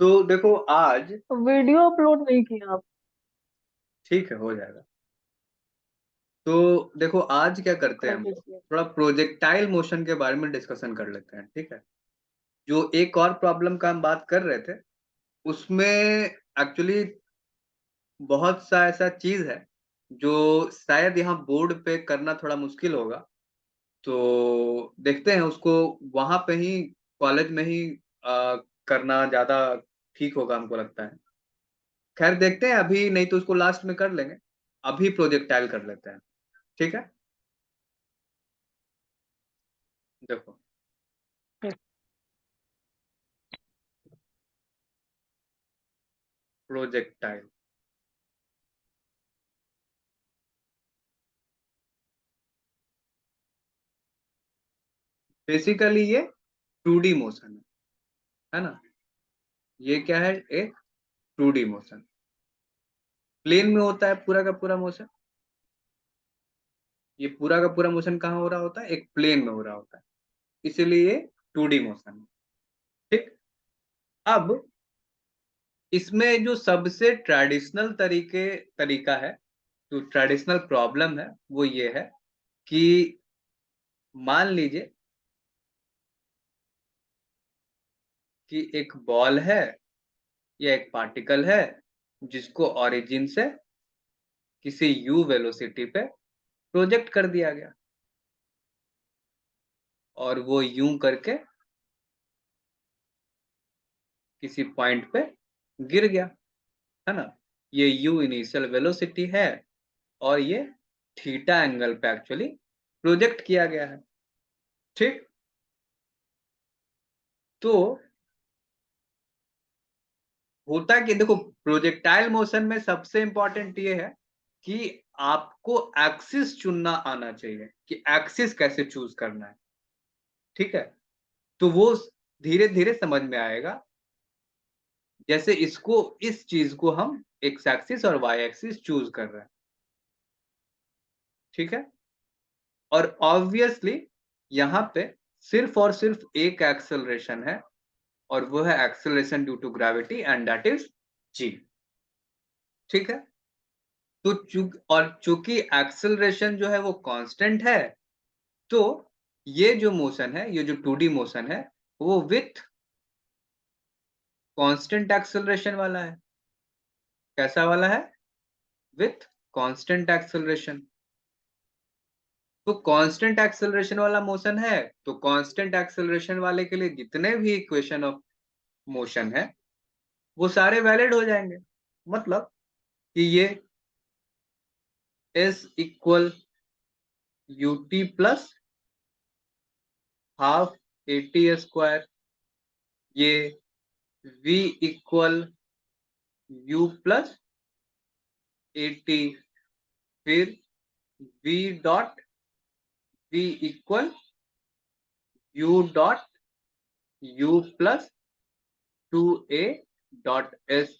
तो देखो आज, वीडियो अपलोड नहीं किया आप? ठीक है हो जाएगा। तो देखो आज क्या करते हैं कर हम लोग, दीजिए। थोड़ा प्रोजेक्टाइल मोशन के बारे में डिस्कशन कर लेते हैं, ठीक है। जो एक और प्रॉब्लम का हम बात कर रहे थे उसमें एक्चुअली बहुत सा ऐसा चीज है जो शायद यहाँ बोर्ड पे करना थोड़ा मुश्किल होगा। तो देखते हैं उसको वहां पे ही, कॉलेज में ही करना ज्यादा ठीक होगा हमको लगता है। खैर देखते हैं, अभी नहीं तो उसको लास्ट में कर लेंगे। अभी प्रोजेक्टाइल कर लेते हैं, ठीक है। देखो, ठीक। प्रोजेक्टाइल बेसिकली ये 2D मोशन है ना। ये क्या है, एक 2D मोशन। प्लेन में होता है पूरा का पूरा मोशन। ये पूरा का पूरा मोशन कहाँ हो रहा होता है, एक प्लेन में हो रहा होता है, इसीलिए ये 2D मोशन है। ठीक। अब इसमें जो सबसे ट्रेडिशनल तरीका है, जो ट्रेडिशनल प्रॉब्लम है वो ये है कि मान लीजिए कि एक बॉल है या एक पार्टिकल है जिसको ओरिजिन से किसी u वेलोसिटी पे प्रोजेक्ट कर दिया गया और वो यूं करके किसी पॉइंट पे गिर गया, है ना। ये u इनिशियल वेलोसिटी है और ये थीटा एंगल पे एक्चुअली प्रोजेक्ट किया गया है। ठीक। तो होता कि देखो, प्रोजेक्टाइल मोशन में सबसे इंपॉर्टेंट ये है कि आपको एक्सिस चुनना आना चाहिए कि एक्सिस कैसे चूज करना है। ठीक है। तो वो धीरे धीरे समझ में आएगा। जैसे इसको, इस चीज को हम एक्स एक्सिस और वाई एक्सिस चूज कर रहे हैं, ठीक है। और ऑब्वियसली यहाँ पे सिर्फ और सिर्फ एक एक्सेलरेशन है और वो है acceleration due to gravity and that is g. ठीक है। तो चूंकि एक्सेलरेशन जो है वो कांस्टेंट है, तो ये जो मोशन है, ये जो 2D मोशन है, वो विथ कांस्टेंट एक्सेलरेशन वाला है। कैसा वाला है? With constant acceleration. तो कांस्टेंट एक्सेलरेशन वाला मोशन है, तो कांस्टेंट एक्सेलरेशन वाले के लिए जितने भी इक्वेशन ऑफ मोशन है वो सारे वैलिड हो जाएंगे। मतलब कि ये S equal UT plus half A T square, ये v equal you plus A T, फिर v dot v equal U dot U plus 2a dot S.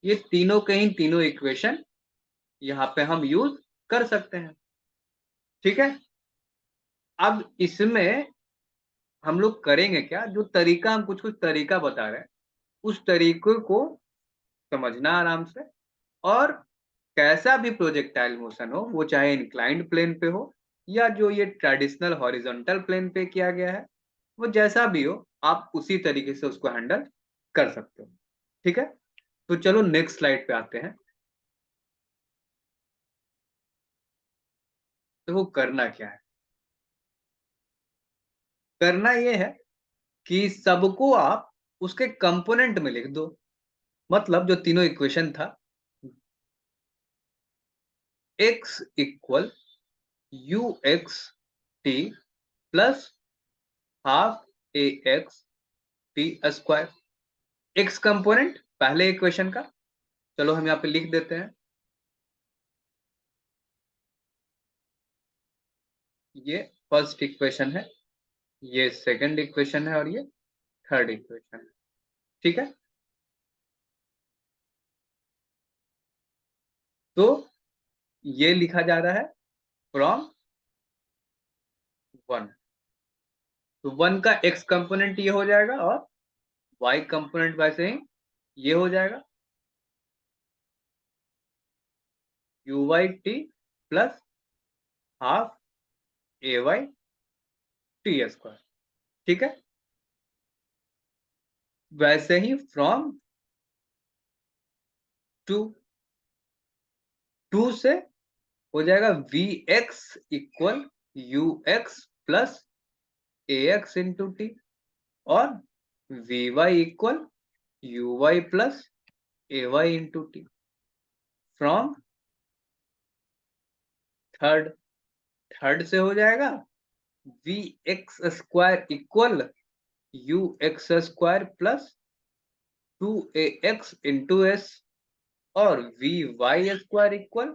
ये तीनों के ही तीनों इक्वेशन यहाँ पे हम यूज कर सकते हैं, ठीक है। अब इसमें हम लोग करेंगे क्या, जो तरीका हम कुछ कुछ तरीका बता रहे हैं उस तरीके को समझना आराम से। और कैसा भी प्रोजेक्टाइल मोशन हो, वो चाहे इंक्लाइंड प्लेन पे हो या जो ये ट्रेडिशनल हॉरिजॉन्टल प्लेन पे किया गया है, वो जैसा भी हो आप उसी तरीके से उसको हैंडल कर सकते हो, ठीक है। तो चलो नेक्स्ट स्लाइड पे आते हैं। तो वो करना क्या है, करना ये है कि सबको आप उसके कंपोनेंट में लिख दो। मतलब जो तीनों इक्वेशन था, x equal u x T plus half ए x T square, x component पहले इक्वेशन का। चलो हम यहाँ पे लिख देते हैं, ये फर्स्ट इक्वेशन है, ये सेकंड इक्वेशन है और ये थर्ड इक्वेशन है, ठीक है। तो ये लिखा जा रहा है फ्रॉम वन। तो वन का एक्स कंपोनेंट ये हो जाएगा और वाई कंपोनेंट वैसे ही ये हो जाएगा u y t plus half ए वाई टी स्क्वायर। ठीक है, वैसे ही फ्रॉम टू से हो जाएगा v x equal u x plus a x into T, और v y equal you y plus a Y into t. From third third से हो जाएगा v x square equal u x square plus two a x into s, और v y square equal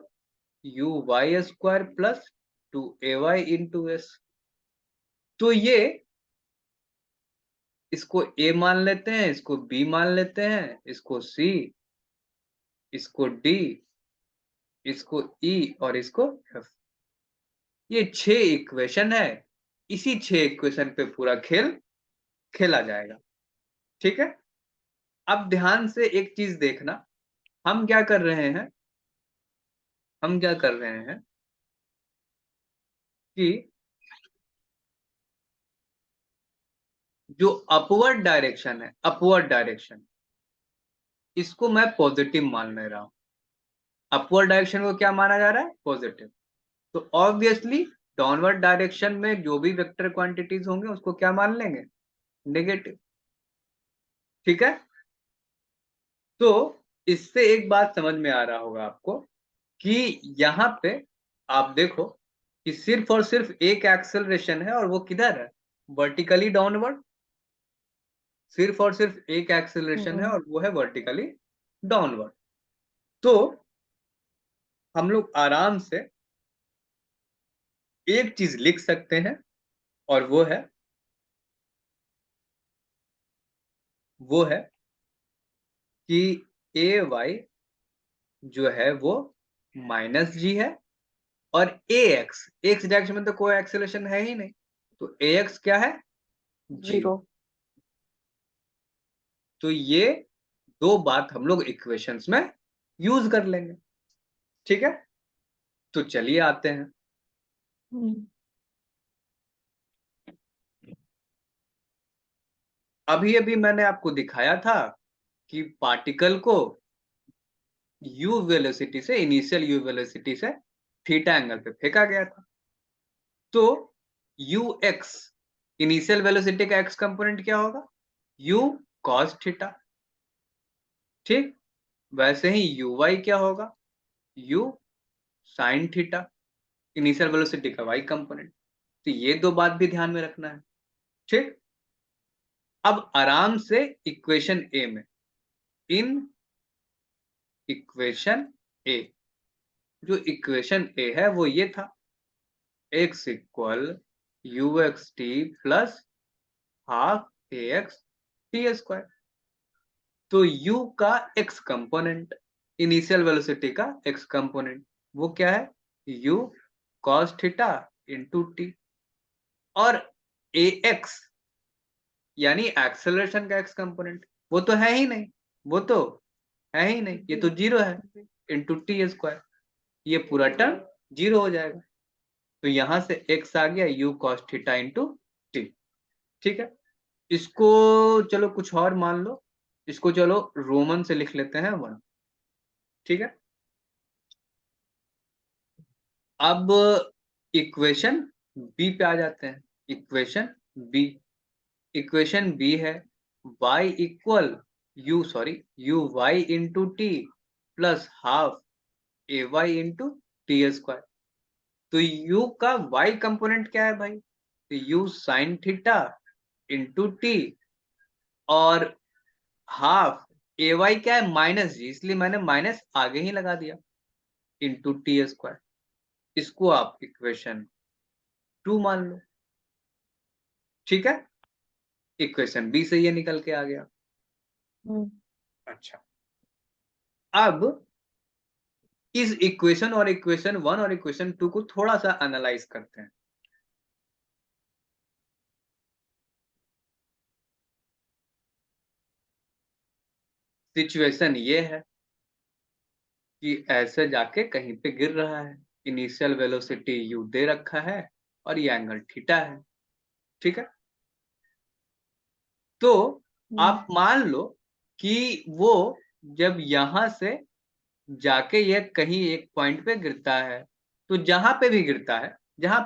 you y square plus two A Y into S. तो ये इसको ए मान लेते हैं, इसको बी मान लेते हैं, इसको सी, इसको डी, इसको ई और इसको एफ। ये 6 इक्वेशन है। इसी 6 इक्वेशन पे पूरा खेल खेला जाएगा। ठीक है, अब ध्यान से एक चीज देखना, हम क्या कर रहे हैं, हम क्या कर रहे हैं कि जो अपवर्ड डायरेक्शन है, अपवर्ड डायरेक्शन, इसको मैं पॉजिटिव मान ले रहा हूं। अपवर्ड डायरेक्शन को क्या माना जा रहा है, पॉजिटिव। तो ऑब्वियसली डाउनवर्ड डायरेक्शन में जो भी वेक्टर क्वांटिटीज होंगे उसको क्या मान लेंगे, नेगेटिव। ठीक है, तो इससे एक बात समझ में आ रहा होगा आपको कि यहाँ पे आप देखो कि सिर्फ और सिर्फ एक एक्सेलरेशन है, और वो किधर है, वर्टिकली डाउनवर्ड। सिर्फ और सिर्फ एक एक्सेलरेशन है और वो है वर्टिकली डाउनवर्ड। तो हम लोग आराम से एक चीज लिख सकते हैं, और वो है कि ए वाई जो है वो माइनस जी है, और ए एक्स, एक्स डायरेक्शन में तो कोई एक्सेलरेशन है ही नहीं, तो ए एक्स क्या है, जीरो। जीरो। तो ये दो बात हम लोग इक्वेशंस में यूज कर लेंगे। ठीक है, तो चलिए आते हैं। अभी अभी मैंने आपको दिखाया था कि पार्टिकल को यू वेलोसिटी से, इनिशियल यू वेलोसिटी से थीटा एंगल पे फेंका गया था। तो यू एक्स, इनिशियल वेलोसिटी का एक्स कंपोनेंट क्या होगा, यू कॉस थीटा। ठीक, वैसे ही यू वाई क्या होगा, you sine theta, initial velocity का वाई कंपोनेंट। तो ये दो बात भी ध्यान में रखना है। ठीक, अब आराम से इक्वेशन ए में, इन इक्वेशन ए, जो इक्वेशन ए है वो ये था, x equal u x T plus half ए एक्स टी स्क्वायर। तो u का x कंपोनेंट, इनिशियल वेलोसिटी का x कंपोनेंट, वो क्या है, u cos theta into T, और ax यानी एक्सेलरेशन का x कंपोनेंट, वो तो है ही नहीं, वो तो है ही नहीं, ये तो जीरो है, इंटू टी स्क्वायर। ये पूरा टर्म जीरो हो जाएगा। तो यहां से x आ गया u cos theta into T. ठीक है, इसको चलो कुछ और मान लो, इसको चलो रोमन से लिख लेते हैं 1। ठीक है, अब इक्वेशन बी पे आ जाते हैं। बी इक्वेशन बी है y equal you Y into T plus half A Y into T square. तो u का y कंपोनेंट क्या है भाई, तो u sine theta into T, और हाफ ए वाई क्या है, माइनस जी, इसलिए मैंने माइनस आगे ही लगा दिया, इंटू टी स्क्वायर। इसको आप इक्वेशन 2 मान लो। ठीक है, इक्वेशन बी से ये निकल के आ गया। अच्छा, अब इस इक्वेशन और इक्वेशन 1 और इक्वेशन 2 को थोड़ा सा एनालाइज करते हैं। सिचुएशन ये है कि ऐसे जाके कहीं पे गिर रहा है, इनिशियल वेलोसिटी u दे रखा है और ये एंगल थीटा है, ठीक है। तो आप मान लो कि वो जब यहां से जाके ये कहीं एक पॉइंट पे गिरता है, तो जहां पे भी गिरता है, जहां